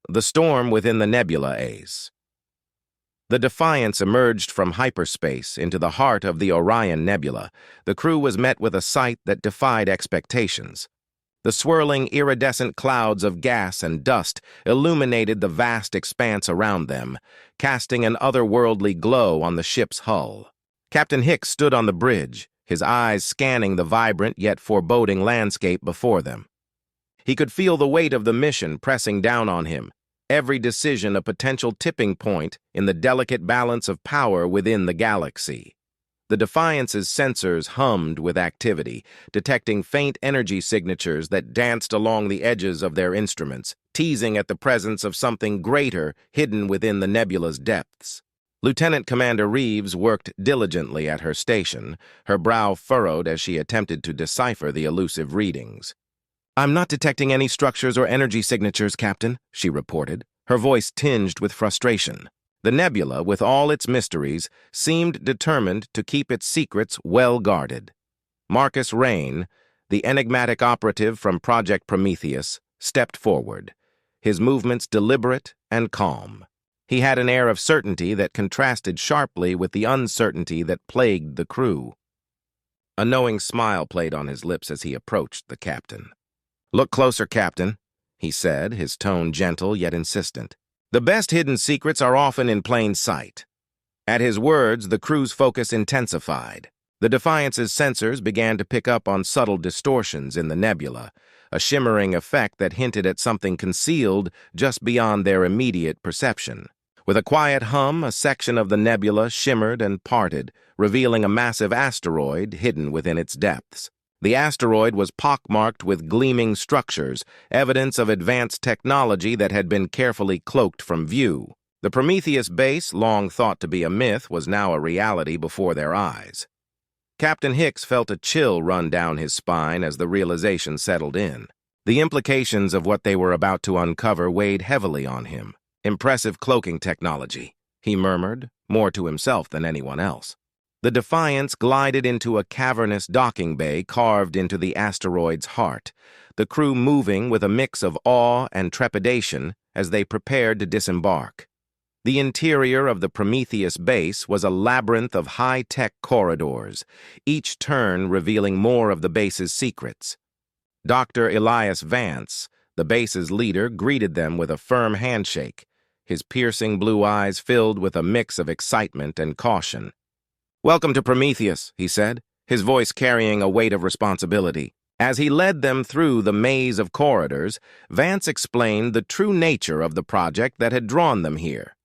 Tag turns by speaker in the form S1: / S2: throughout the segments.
S1: The storm within the nebula Ace. The Defiance emerged from hyperspace into the heart of the Orion Nebula. The crew was met with a sight that defied expectations. The swirling, iridescent clouds of gas and dust illuminated the vast expanse around them, casting an otherworldly glow on the ship's hull. Captain Hicks stood on the bridge, his eyes scanning the vibrant yet foreboding landscape before them. He could feel the weight of the mission pressing down on him, every decision a potential tipping point in the delicate balance of power within the galaxy. The Defiance's sensors hummed with activity, detecting faint energy signatures that danced along the edges of their instruments, teasing at the presence of something greater hidden within the nebula's depths. Lieutenant Commander Reeves worked diligently at her station, her brow furrowed as she attempted to decipher the elusive readings. "I'm not detecting any structures or energy signatures, Captain," she reported, her voice tinged with frustration. The nebula, with all its mysteries, seemed determined to keep its secrets well guarded. Marcus Rain, the enigmatic operative from Project Prometheus, stepped forward, his movements deliberate and calm. He had an air of certainty that contrasted sharply with the uncertainty that plagued the crew. A knowing smile played on his lips as he approached the captain. "Look closer, Captain," he said, his tone gentle yet insistent. "The best hidden secrets are often in plain sight." At his words, the crew's focus intensified. The Defiance's sensors began to pick up on subtle distortions in the nebula, a shimmering effect that hinted at something concealed just beyond their immediate perception. With a quiet hum, a section of the nebula shimmered and parted, revealing a massive asteroid hidden within its depths. The asteroid was pockmarked with gleaming structures, evidence of advanced technology that had been carefully cloaked from view. The Prometheus base, long thought to be a myth, was now a reality before their eyes. Captain Hicks felt a chill run down his spine as the realization settled in. The implications of what they were about to uncover weighed heavily on him. "Impressive cloaking technology," he murmured, more to himself than anyone else. The Defiance glided into a cavernous docking bay carved into the asteroid's heart, the crew moving with a mix of awe and trepidation as they prepared to disembark. The interior of the Prometheus base was a labyrinth of high-tech corridors, each turn revealing more of the base's secrets. Dr. Elias Vance, the base's leader, greeted them with a firm handshake, his piercing blue eyes filled with a mix of excitement and caution. "Welcome to Prometheus," he said, his voice carrying a weight of responsibility. As he led them through the maze of corridors, Vance explained the true nature of the project that had drawn them here.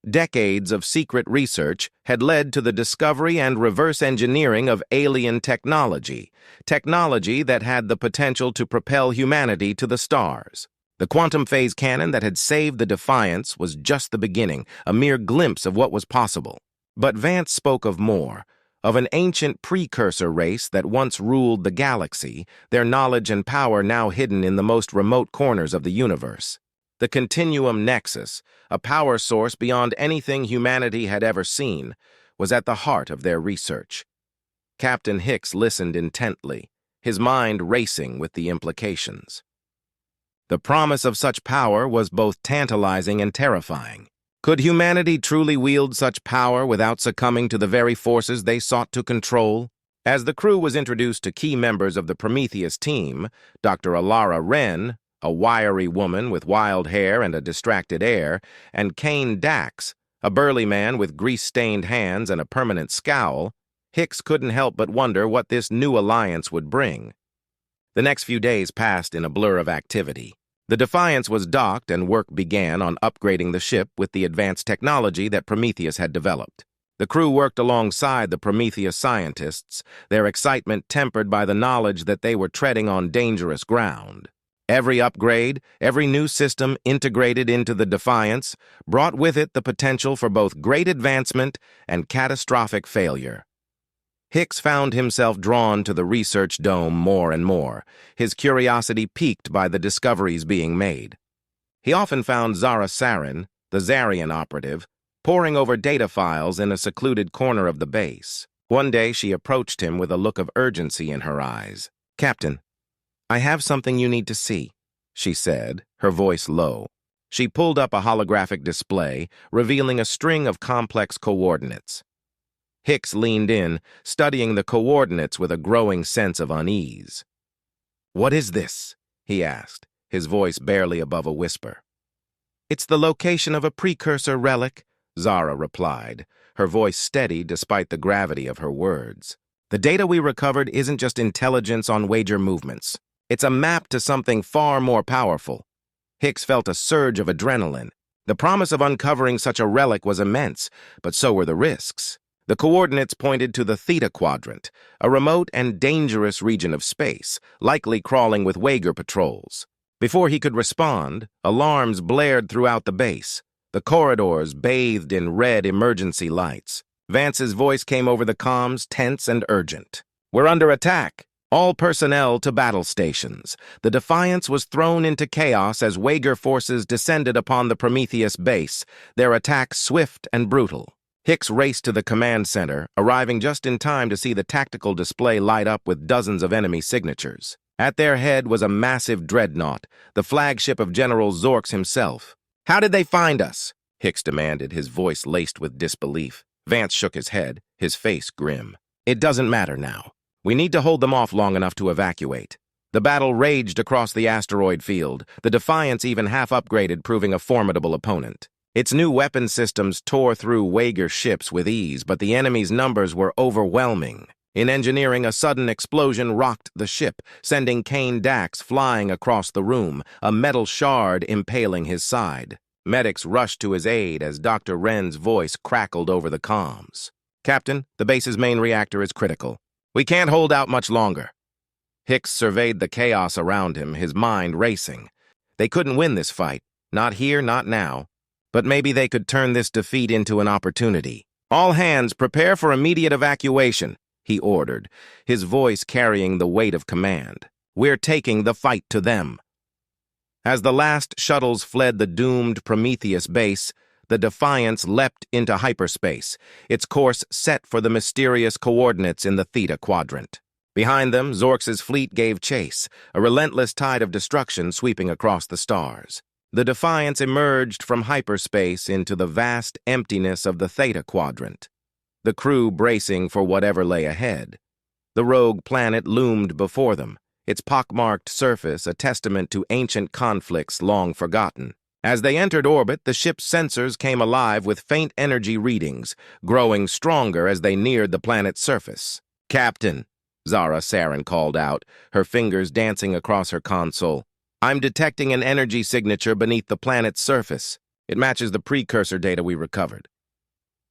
S1: Decades of secret research had led to the discovery and reverse engineering of alien technology, technology that had the potential to propel humanity to the stars. The quantum phase cannon that had saved the Defiance was just the beginning, a mere glimpse of what was possible. But Vance spoke of more, of an ancient precursor race that once ruled the galaxy, their knowledge and power now hidden in the most remote corners of the universe. The Continuum Nexus, a power source beyond anything humanity had ever seen, was at the heart of their research. Captain Hicks listened intently, his mind racing with the implications. The promise of such power was both tantalizing and terrifying. Could humanity truly wield such power without succumbing to the very forces they sought to control? As the crew was introduced to key members of the Prometheus team, Dr. Alara Wren, a wiry woman with wild hair and a distracted air, and Kane Dax, a burly man with grease-stained hands and a permanent scowl, Hicks couldn't help but wonder what this new alliance would bring. The next few days passed in a blur of activity. The Defiance was docked and work began on upgrading the ship with the advanced technology that Prometheus had developed. The crew worked alongside the Prometheus scientists, their excitement tempered by the knowledge that they were treading on dangerous ground. Every upgrade, every new system integrated into the Defiance brought with it the potential for both great advancement and catastrophic failure. Hicks found himself drawn to the research dome more and more, his curiosity piqued by the discoveries being made. He often found Zara Sarin, the Zarian operative, poring over data files in a secluded corner of the base. One day she approached him with a look of urgency in her eyes. "Captain, I have something you need to see," she said, her voice low. She pulled up a holographic display, revealing a string of complex coordinates. Hicks leaned in, studying the coordinates with a growing sense of unease. "What is this?" he asked, his voice barely above a whisper. "It's the location of a precursor relic," Zara replied, her voice steady despite the gravity of her words. "The data we recovered isn't just intelligence on wager movements. It's a map to something far more powerful." Hicks felt a surge of adrenaline. The promise of uncovering such a relic was immense, but so were the risks. The coordinates pointed to the Theta Quadrant, a remote and dangerous region of space, likely crawling with wager patrols. Before he could respond, alarms blared throughout the base. The corridors bathed in red emergency lights. Vance's voice came over the comms, tense and urgent. "We're under attack. All personnel to battle stations." The Defiance was thrown into chaos as wager forces descended upon the Prometheus base, their attack swift and brutal. Hicks raced to the command center, arriving just in time to see the tactical display light up with dozens of enemy signatures. At their head was a massive dreadnought, the flagship of General Zorks himself. "How did they find us?" Hicks demanded, his voice laced with disbelief. Vance shook his head, his face grim. "It doesn't matter now. We need to hold them off long enough to evacuate." The battle raged across the asteroid field, the Defiance even half-upgraded, proving a formidable opponent. Its new weapon systems tore through wager ships with ease, but the enemy's numbers were overwhelming. In engineering, a sudden explosion rocked the ship, sending Kane Dax flying across the room, a metal shard impaling his side. Medics rushed to his aid as Dr. Wren's voice crackled over the comms. "Captain, the base's main reactor is critical. We can't hold out much longer." Hicks surveyed the chaos around him, his mind racing. They couldn't win this fight. Not here, not now. But maybe they could turn this defeat into an opportunity. "All hands, prepare for immediate evacuation," he ordered, his voice carrying the weight of command. "We're taking the fight to them." As the last shuttles fled the doomed Prometheus base, the Defiance leapt into hyperspace, its course set for the mysterious coordinates in the Theta Quadrant. Behind them, Zorks' fleet gave chase, a relentless tide of destruction sweeping across the stars. The Defiance emerged from hyperspace into the vast emptiness of the Theta Quadrant, the crew bracing for whatever lay ahead. The rogue planet loomed before them, its pockmarked surface a testament to ancient conflicts long forgotten. As they entered orbit, the ship's sensors came alive with faint energy readings, growing stronger as they neared the planet's surface. "Captain," Zara Saren called out, her fingers dancing across her console, "I'm detecting an energy signature beneath the planet's surface. It matches the precursor data we recovered."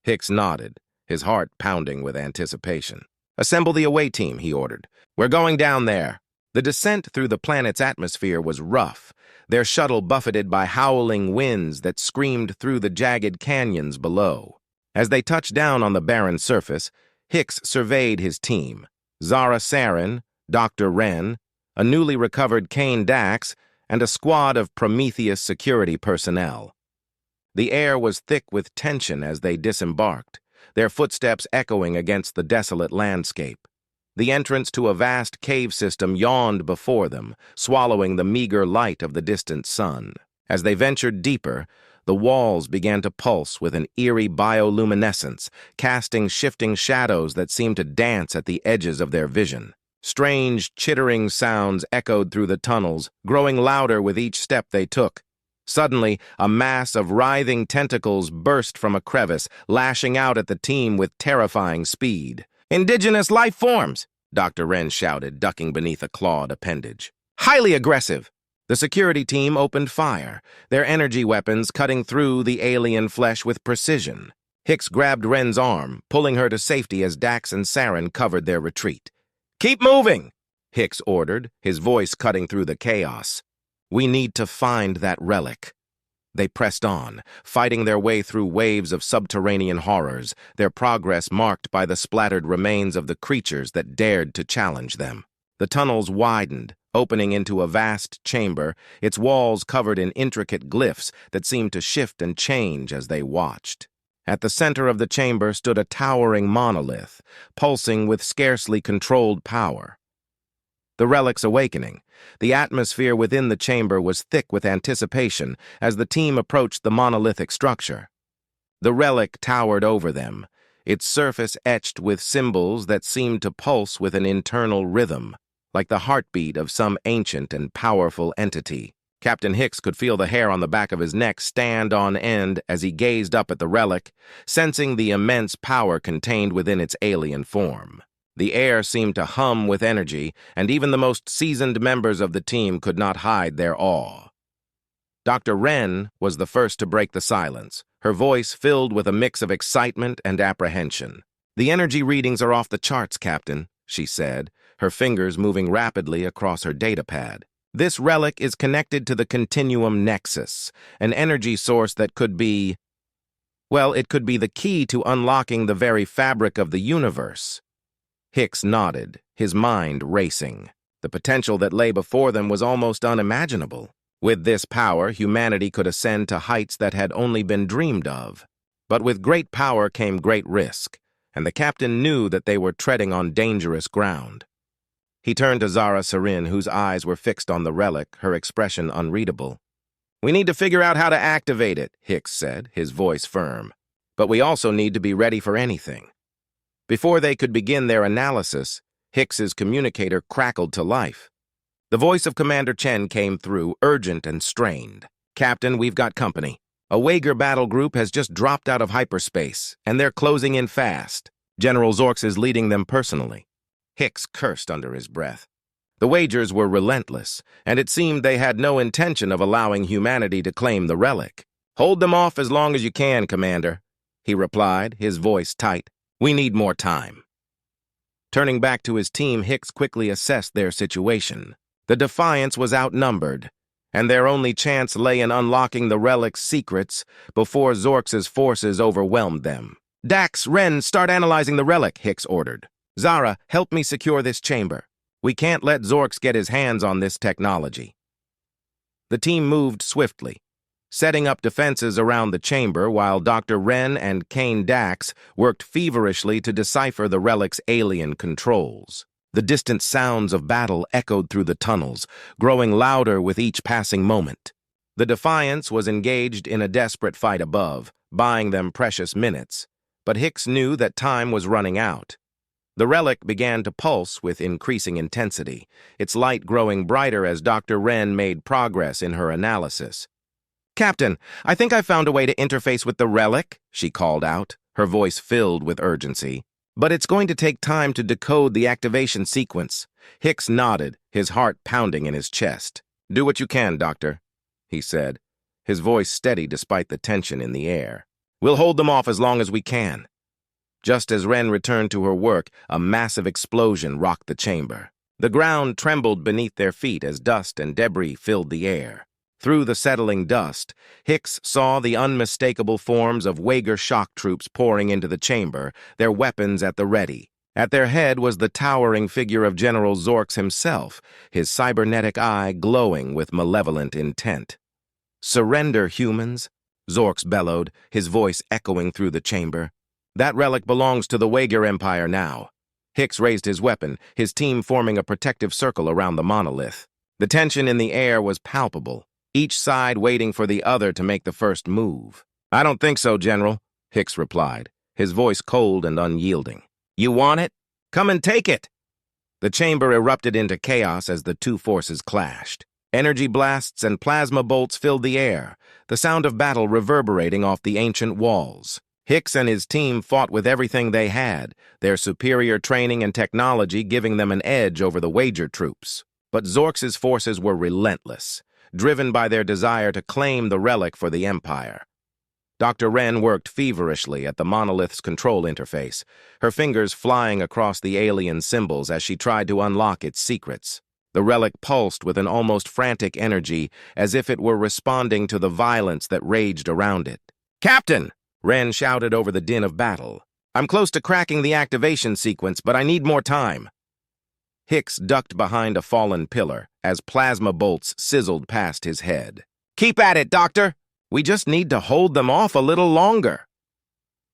S1: Hicks nodded, his heart pounding with anticipation. "Assemble the away team," he ordered. "We're going down there." The descent through the planet's atmosphere was rough, their shuttle buffeted by howling winds that screamed through the jagged canyons below. As they touched down on the barren surface, Hicks surveyed his team: Zara Saren, Dr. Wren, a newly recovered Kane Dax, and a squad of Prometheus security personnel. The air was thick with tension as they disembarked, their footsteps echoing against the desolate landscape. The entrance to a vast cave system yawned before them, swallowing the meager light of the distant sun. As they ventured deeper, the walls began to pulse with an eerie bioluminescence, casting shifting shadows that seemed to dance at the edges of their vision. Strange, chittering sounds echoed through the tunnels, growing louder with each step they took. Suddenly, a mass of writhing tentacles burst from a crevice, lashing out at the team with terrifying speed. "Indigenous life forms!" Dr. Wren shouted, ducking beneath a clawed appendage. "Highly aggressive!" The security team opened fire, their energy weapons cutting through the alien flesh with precision. Hicks grabbed Wren's arm, pulling her to safety as Dax and Saren covered their retreat. "Keep moving!" Hicks ordered, his voice cutting through the chaos. "We need to find that relic." They pressed on, fighting their way through waves of subterranean horrors, their progress marked by the splattered remains of the creatures that dared to challenge them. The tunnels widened, opening into a vast chamber, its walls covered in intricate glyphs that seemed to shift and change as they watched. At the center of the chamber stood a towering monolith, pulsing with scarcely controlled power. the relic's awakening. The atmosphere within the chamber was thick with anticipation as the team approached the monolithic structure. The relic towered over them, its surface etched with symbols that seemed to pulse with an internal rhythm, like the heartbeat of some ancient and powerful entity. Captain Hicks could feel the hair on the back of his neck stand on end as he gazed up at the relic, sensing the immense power contained within its alien form. The air seemed to hum with energy, and even the most seasoned members of the team could not hide their awe. Dr. Wren was the first to break the silence, her voice filled with a mix of excitement and apprehension. "The energy readings are off the charts, Captain," she said, her fingers moving rapidly across her datapad. "This relic is connected to the Continuum Nexus, an energy source that could be... well, it could be the key to unlocking the very fabric of the universe." Hicks nodded, his mind racing. The potential that lay before them was almost unimaginable. With this power, humanity could ascend to heights that had only been dreamed of. But with great power came great risk, and the captain knew that they were treading on dangerous ground. He turned to Zara Sarin, whose eyes were fixed on the relic, her expression unreadable. "We need to figure out how to activate it," Hicks said, his voice firm. "But we also need to be ready for anything." Before they could begin their analysis, Hicks's communicator crackled to life. The voice of Commander Chen came through, urgent and strained. "Captain, we've got company. A Wager battle group has just dropped out of hyperspace, and they're closing in fast. General Zorks is leading them personally." Hicks cursed under his breath. The Wagers were relentless, and it seemed they had no intention of allowing humanity to claim the relic. "Hold them off as long as you can, Commander," he replied, his voice tight. "We need more time." Turning back to his team, Hicks quickly assessed their situation. The Defiance was outnumbered, and their only chance lay in unlocking the relic's secrets before Zorks' forces overwhelmed them. "Dax, Wren, start analyzing the relic," Hicks ordered. "Zara, help me secure this chamber. We can't let Zorks get his hands on this technology." The team moved swiftly, setting up defenses around the chamber while Dr. Wren and Kane Dax worked feverishly to decipher the relic's alien controls. The distant sounds of battle echoed through the tunnels, growing louder with each passing moment. The Defiance was engaged in a desperate fight above, buying them precious minutes, but Hicks knew that time was running out. The relic began to pulse with increasing intensity, its light growing brighter as Dr. Wren made progress in her analysis. "Captain, I think I found a way to interface with the relic," she called out, her voice filled with urgency. "But it's going to take time to decode the activation sequence." Hicks nodded, his heart pounding in his chest. "Do what you can, Doctor," he said, his voice steady despite the tension in the air. "We'll hold them off as long as we can." Just as Wren returned to her work, a massive explosion rocked the chamber. The ground trembled beneath their feet as dust and debris filled the air. Through the settling dust, Hicks saw the unmistakable forms of Wager shock troops pouring into the chamber, their weapons at the ready. At their head was the towering figure of General Zorks himself, his cybernetic eye glowing with malevolent intent. "Surrender, humans," Zorks bellowed, his voice echoing through the chamber. "That relic belongs to the Wager Empire now." Hicks raised his weapon, his team forming a protective circle around the monolith. The tension in the air was palpable, each side waiting for the other to make the first move. "I don't think so, General," Hicks replied, his voice cold and unyielding. "You want it? Come and take it!" The chamber erupted into chaos as the two forces clashed. Energy blasts and plasma bolts filled the air, the sound of battle reverberating off the ancient walls. Hicks and his team fought with everything they had, their superior training and technology giving them an edge over the Wager troops. But Zorks' forces were relentless, driven by their desire to claim the relic for the Empire. Dr. Wren worked feverishly at the monolith's control interface, her fingers flying across the alien symbols as she tried to unlock its secrets. The relic pulsed with an almost frantic energy, as if it were responding to the violence that raged around it. "Captain!" Wren shouted over the din of battle. "I'm close to cracking the activation sequence, but I need more time." Hicks ducked behind a fallen pillar as plasma bolts sizzled past his head. "Keep at it, Doctor! We just need to hold them off a little longer."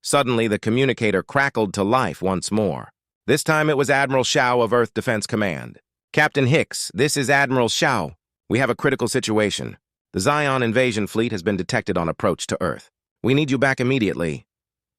S1: Suddenly, the communicator crackled to life once more. This time it was Admiral Shao of Earth Defense Command. Captain Hicks, this is Admiral Shao. We have a critical situation. The Zion invasion fleet has been detected on approach to Earth. We need you back immediately.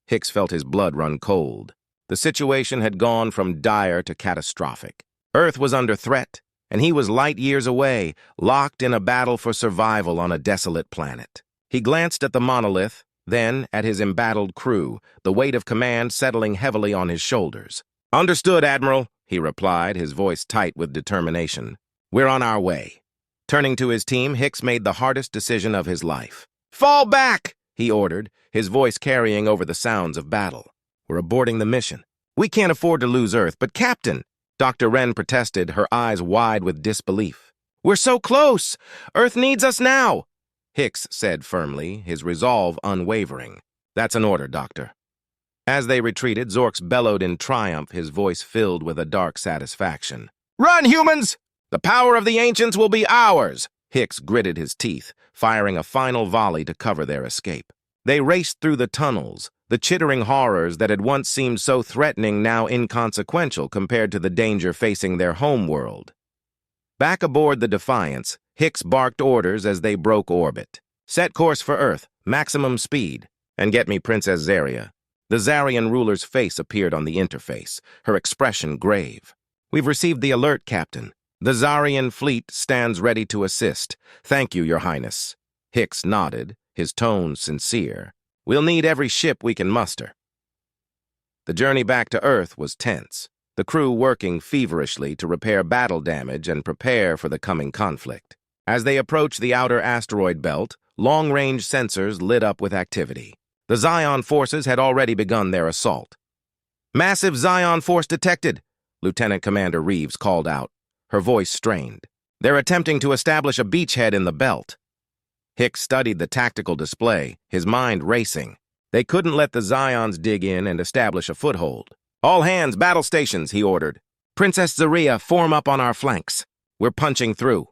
S1: Hicks felt his blood run cold. The situation had gone from dire to catastrophic. Earth was under threat, and he was light years away, locked in a battle for survival on a desolate planet. He glanced at the monolith, then at his embattled crew, the weight of command settling heavily on his shoulders. "Understood, Admiral," he replied, his voice tight with determination. "We're on our way." Turning to his team, Hicks made the hardest decision of his life. "Fall back!" he ordered, his voice carrying over the sounds of battle. "We're aborting the mission. We can't afford to lose Earth, but Captain," Dr. Wren protested, her eyes wide with disbelief. "We're so close! Earth needs us now!" Hicks said firmly, his resolve unwavering. "That's an order, Doctor." As they retreated, Zorks bellowed in triumph, his voice filled with a dark satisfaction. "Run, humans! The power of the ancients will be ours!" Hicks gritted his teeth, firing a final volley to cover their escape. They raced through the tunnels, the chittering horrors that had once seemed so threatening now inconsequential compared to the danger facing their home world. Back aboard the Defiance, Hicks barked orders as they broke orbit. "Set course for Earth, maximum speed, and get me Princess Zaria." The Zarian ruler's face appeared on the interface, her expression grave. "We've received the alert, Captain. The Zarian fleet stands ready to assist. Thank you, Your Highness." Hicks nodded, his tone sincere. "We'll need every ship we can muster." The journey back to Earth was tense, the crew working feverishly to repair battle damage and prepare for the coming conflict. As they approached the outer asteroid belt, long-range sensors lit up with activity. The Zion forces had already begun their assault. "Massive Zion force detected," Lieutenant Commander Reeves called out, her voice strained. "They're attempting to establish a beachhead in the belt." Hicks studied the tactical display, his mind racing. They couldn't let the Zions dig in and establish a foothold. "All hands, battle stations," he ordered. "Princess Zaria, form up on our flanks. We're punching through."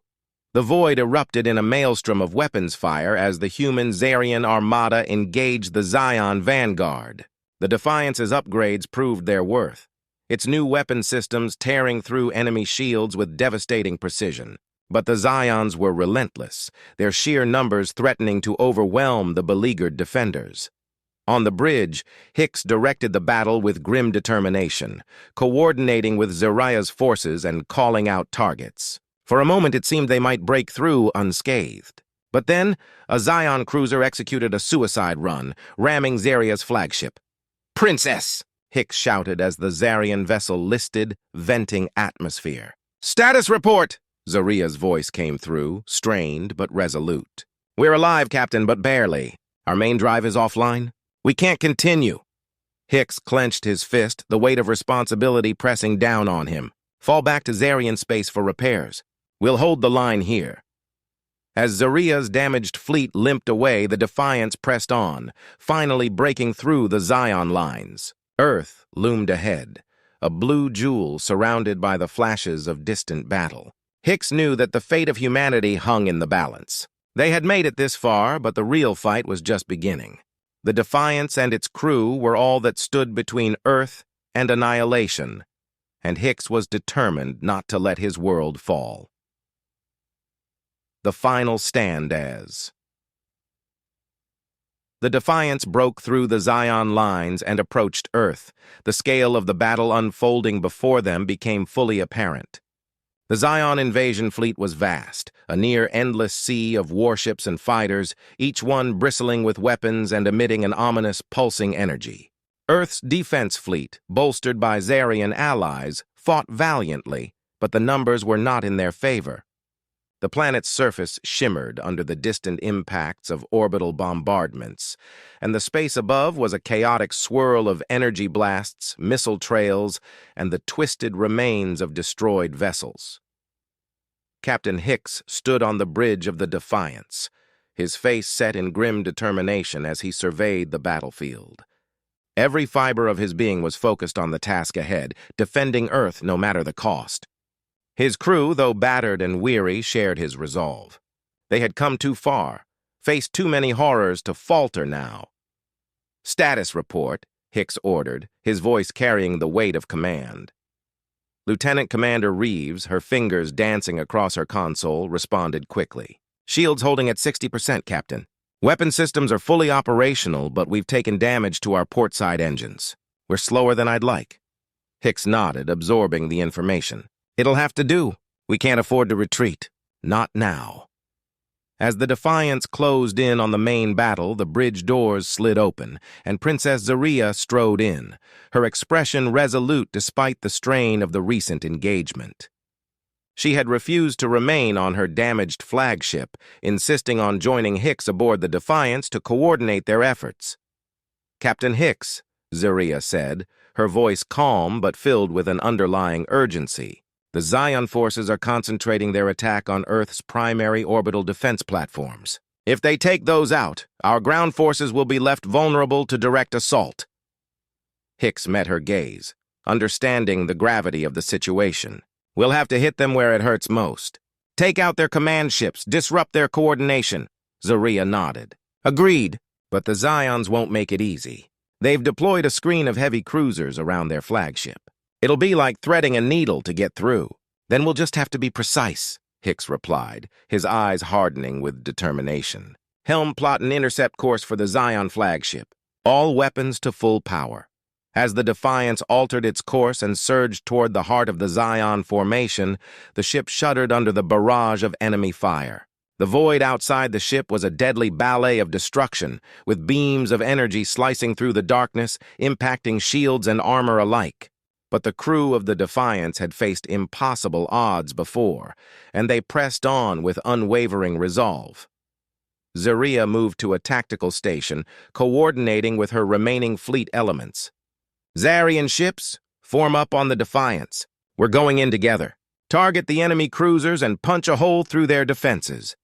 S1: The void erupted in a maelstrom of weapons fire as the human Zarian armada engaged the Zion vanguard. The Defiance's upgrades proved their worth, its new weapon systems tearing through enemy shields with devastating precision. But the Zions were relentless, their sheer numbers threatening to overwhelm the beleaguered defenders. On the bridge, Hicks directed the battle with grim determination, coordinating with Zaria's forces and calling out targets. For a moment, it seemed they might break through unscathed. But then, a Zion cruiser executed a suicide run, ramming Zaria's flagship. "Princess!" Hicks shouted as the Zarian vessel listed, venting atmosphere. "Status report!" Zaria's voice came through, strained but resolute. "We're alive, Captain, but barely. Our main drive is offline. We can't continue." Hicks clenched his fist, the weight of responsibility pressing down on him. "Fall back to Zarian space for repairs. We'll hold the line here." As Zaria's damaged fleet limped away, the Defiance pressed on, finally breaking through the Zion lines. Earth loomed ahead, a blue jewel surrounded by the flashes of distant battle. Hicks knew that the fate of humanity hung in the balance. They had made it this far, but the real fight was just beginning. The Defiance and its crew were all that stood between Earth and annihilation, and Hicks was determined not to let his world fall. The final stand as the Defiance broke through the Zion lines and approached Earth. The scale of the battle unfolding before them became fully apparent. The Zion invasion fleet was vast, a near-endless sea of warships and fighters, each one bristling with weapons and emitting an ominous, pulsing energy. Earth's defense fleet, bolstered by Zarian allies, fought valiantly, but the numbers were not in their favor. The planet's surface shimmered under the distant impacts of orbital bombardments, and the space above was a chaotic swirl of energy blasts, missile trails, and the twisted remains of destroyed vessels. Captain Hicks stood on the bridge of the Defiance, his face set in grim determination as he surveyed the battlefield. Every fiber of his being was focused on the task ahead, defending Earth no matter the cost. His crew, though battered and weary, shared his resolve. They had come too far, faced too many horrors to falter now. "Status report," Hicks ordered, his voice carrying the weight of command. Lieutenant Commander Reeves, her fingers dancing across her console, responded quickly. Shields holding at 60%, Captain. Weapon systems are fully operational, but we've taken damage to our portside engines. We're slower than I'd like. Hicks nodded, absorbing the information. It'll have to do. We can't afford to retreat. Not now. As the Defiance closed in on the main battle, the bridge doors slid open, and Princess Zarya strode in, her expression resolute despite the strain of the recent engagement. She had refused to remain on her damaged flagship, insisting on joining Hicks aboard the Defiance to coordinate their efforts. "Captain Hicks," Zarya said, her voice calm but filled with an underlying urgency. "The Zion forces are concentrating their attack on Earth's primary orbital defense platforms. If they take those out, our ground forces will be left vulnerable to direct assault." Hicks met her gaze, understanding the gravity of the situation. "We'll have to hit them where it hurts most. Take out their command ships, disrupt their coordination." Zarya nodded. "Agreed, but the Zions won't make it easy. They've deployed a screen of heavy cruisers around their flagship. It'll be like threading a needle to get through. Then we'll just have to be precise," Hicks replied, his eyes hardening with determination. "Helm plot an intercept course for the Zion flagship. All weapons to full power." As the Defiance altered its course and surged toward the heart of the Zion formation, the ship shuddered under the barrage of enemy fire. The void outside the ship was a deadly ballet of destruction, with beams of energy slicing through the darkness, impacting shields and armor alike. But the crew of the Defiance had faced impossible odds before, and they pressed on with unwavering resolve. Zarya moved to a tactical station, coordinating with her remaining fleet elements. "Zarian ships, form up on the Defiance. We're going in together. Target the enemy cruisers and punch a hole through their defenses."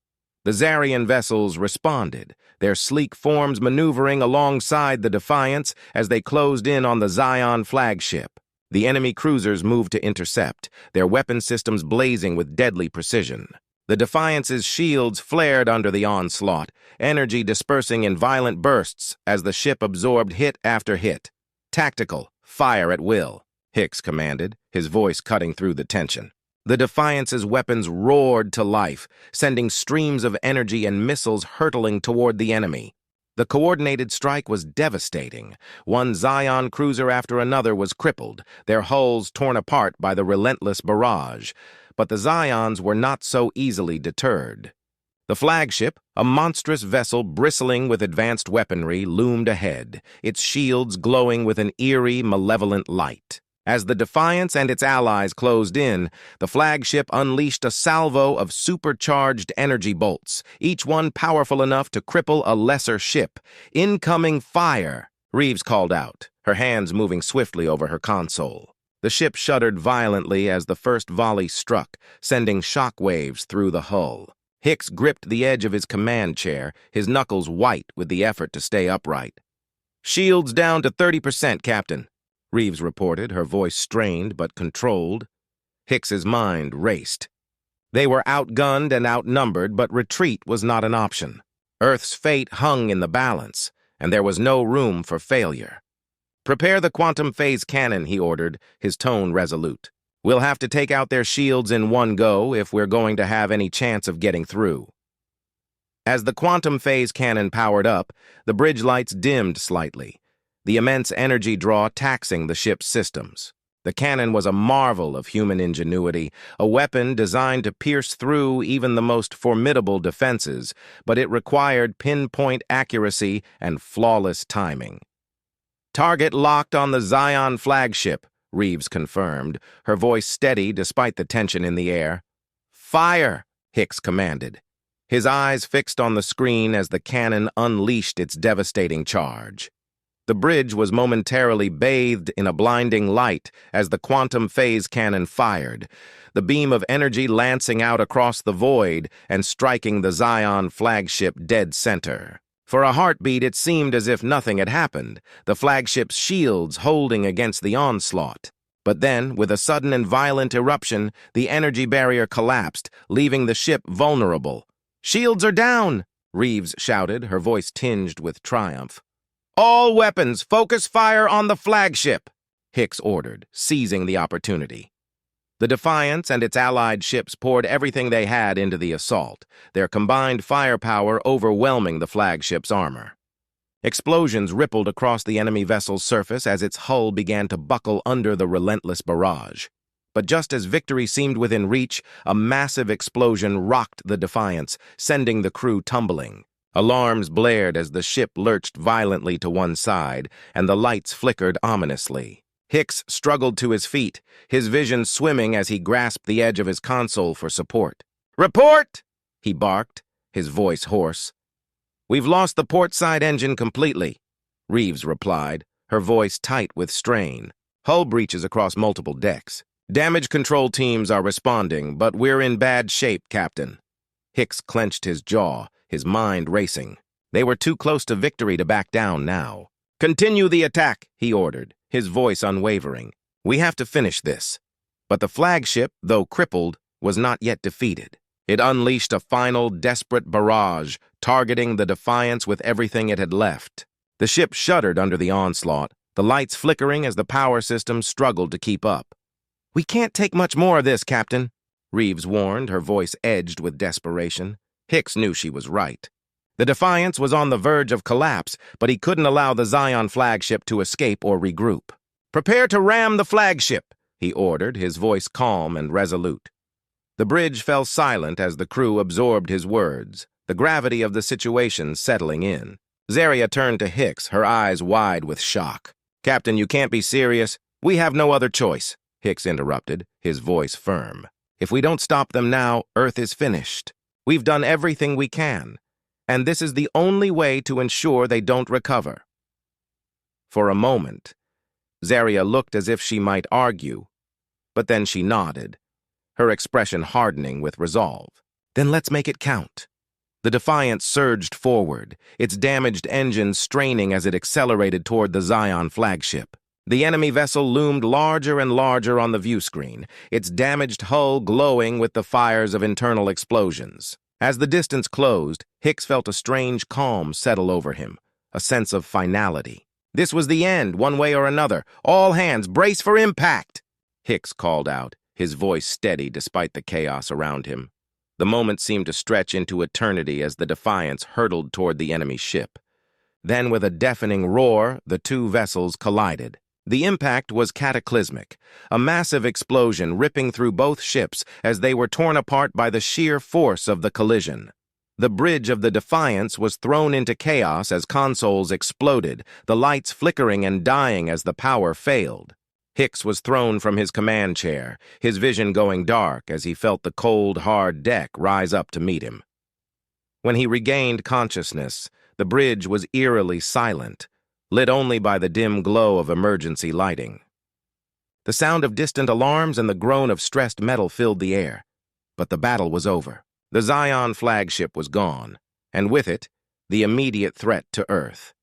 S1: The Zarian vessels responded, their sleek forms maneuvering alongside the Defiance as they closed in on the Zion flagship. The enemy cruisers moved to intercept, their weapon systems blazing with deadly precision. The Defiance's shields flared under the onslaught, energy dispersing in violent bursts as the ship absorbed hit after hit. "Tactical, fire at will," Hicks commanded, his voice cutting through the tension. The Defiance's weapons roared to life, sending streams of energy and missiles hurtling toward the enemy. The coordinated strike was devastating. One Zion cruiser after another was crippled, their hulls torn apart by the relentless barrage. But the Zions were not so easily deterred. The flagship, a monstrous vessel bristling with advanced weaponry, loomed ahead, its shields glowing with an eerie, malevolent light. As the Defiance and its allies closed in, the flagship unleashed a salvo of supercharged energy bolts, each one powerful enough to cripple a lesser ship. "Incoming fire," Reeves called out, her hands moving swiftly over her console. The ship shuddered violently as the first volley struck, sending shock waves through the hull. Hicks gripped the edge of his command chair, his knuckles white with the effort to stay upright. "Shields down to 30%, Captain," Reeves reported, her voice strained but controlled. Hicks's mind raced. They were outgunned and outnumbered, but retreat was not an option. Earth's fate hung in the balance, and there was no room for failure. "Prepare the quantum phase cannon," he ordered, his tone resolute. "We'll have to take out their shields in one go if we're going to have any chance of getting through." As the quantum phase cannon powered up, the bridge lights dimmed slightly, the immense energy draw taxing the ship's systems. The cannon was a marvel of human ingenuity, a weapon designed to pierce through even the most formidable defenses, but it required pinpoint accuracy and flawless timing. "Target locked on the Zion flagship," Reeves confirmed, her voice steady despite the tension in the air. "Fire!" Hicks commanded, his eyes fixed on the screen as the cannon unleashed its devastating charge. The bridge was momentarily bathed in a blinding light as the quantum phase cannon fired, the beam of energy lancing out across the void and striking the Zion flagship dead center. For a heartbeat, it seemed as if nothing had happened, the flagship's shields holding against the onslaught. But then, with a sudden and violent eruption, the energy barrier collapsed, leaving the ship vulnerable. "Shields are down!" Reeves shouted, her voice tinged with triumph. "All weapons, focus fire on the flagship," Hicks ordered, seizing the opportunity. The Defiance and its allied ships poured everything they had into the assault, their combined firepower overwhelming the flagship's armor. Explosions rippled across the enemy vessel's surface as its hull began to buckle under the relentless barrage. But just as victory seemed within reach, a massive explosion rocked the Defiance, sending the crew tumbling. Alarms blared as the ship lurched violently to one side, and the lights flickered ominously. Hicks struggled to his feet, his vision swimming as he grasped the edge of his console for support. "Report!" he barked, his voice hoarse. "We've lost the port side engine completely," Reeves replied, her voice tight with strain. "Hull breaches across multiple decks. Damage control teams are responding, but we're in bad shape, Captain." Hicks clenched his jaw, his mind racing. They were too close to victory to back down now. "Continue the attack," he ordered, his voice unwavering. "We have to finish this." But the flagship, though crippled, was not yet defeated. It unleashed a final, desperate barrage, targeting the Defiance with everything it had left. The ship shuddered under the onslaught, the lights flickering as the power system struggled to keep up. "We can't take much more of this, Captain," Reeves warned, her voice edged with desperation. Hicks knew she was right. The Defiance was on the verge of collapse, but he couldn't allow the Zion flagship to escape or regroup. "Prepare to ram the flagship," he ordered, his voice calm and resolute. The bridge fell silent as the crew absorbed his words, the gravity of the situation settling in. Zaria turned to Hicks, her eyes wide with shock. "Captain, you can't be serious. We have no other choice," Hicks interrupted, his voice firm. "If we don't stop them now, Earth is finished. We've done everything we can, and this is the only way to ensure they don't recover." For a moment, Zaria looked as if she might argue, but then she nodded, her expression hardening with resolve. "Then let's make it count." The Defiance surged forward, its damaged engines straining as it accelerated toward the Zion flagship. The enemy vessel loomed larger and larger on the view screen, its damaged hull glowing with the fires of internal explosions. As the distance closed, Hicks felt a strange calm settle over him, a sense of finality. This was the end, one way or another. "All hands, brace for impact!" Hicks called out, his voice steady despite the chaos around him. The moment seemed to stretch into eternity as the Defiance hurtled toward the enemy ship. Then, with a deafening roar, the two vessels collided. The impact was cataclysmic, a massive explosion ripping through both ships as they were torn apart by the sheer force of the collision. The bridge of the Defiance was thrown into chaos as consoles exploded, the lights flickering and dying as the power failed. Hicks was thrown from his command chair, his vision going dark as he felt the cold, hard deck rise up to meet him. When he regained consciousness, the bridge was eerily silent, lit only by the dim glow of emergency lighting. The sound of distant alarms and the groan of stressed metal filled the air. But the battle was over. The Zion flagship was gone, and with it, the immediate threat to Earth.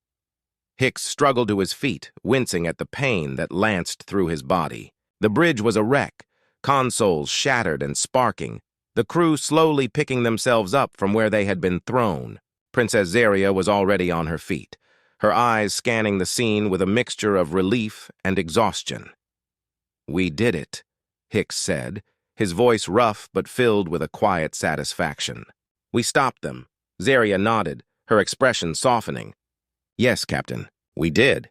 S1: Hicks struggled to his feet, wincing at the pain that lanced through his body. The bridge was a wreck, consoles shattered and sparking, the crew slowly picking themselves up from where they had been thrown. Princess Zaria was already on her feet, her eyes scanning the scene with a mixture of relief and exhaustion. "We did it," Hicks said, his voice rough but filled with a quiet satisfaction. "We stopped them." Zaria nodded, her expression softening. "Yes, Captain, we did."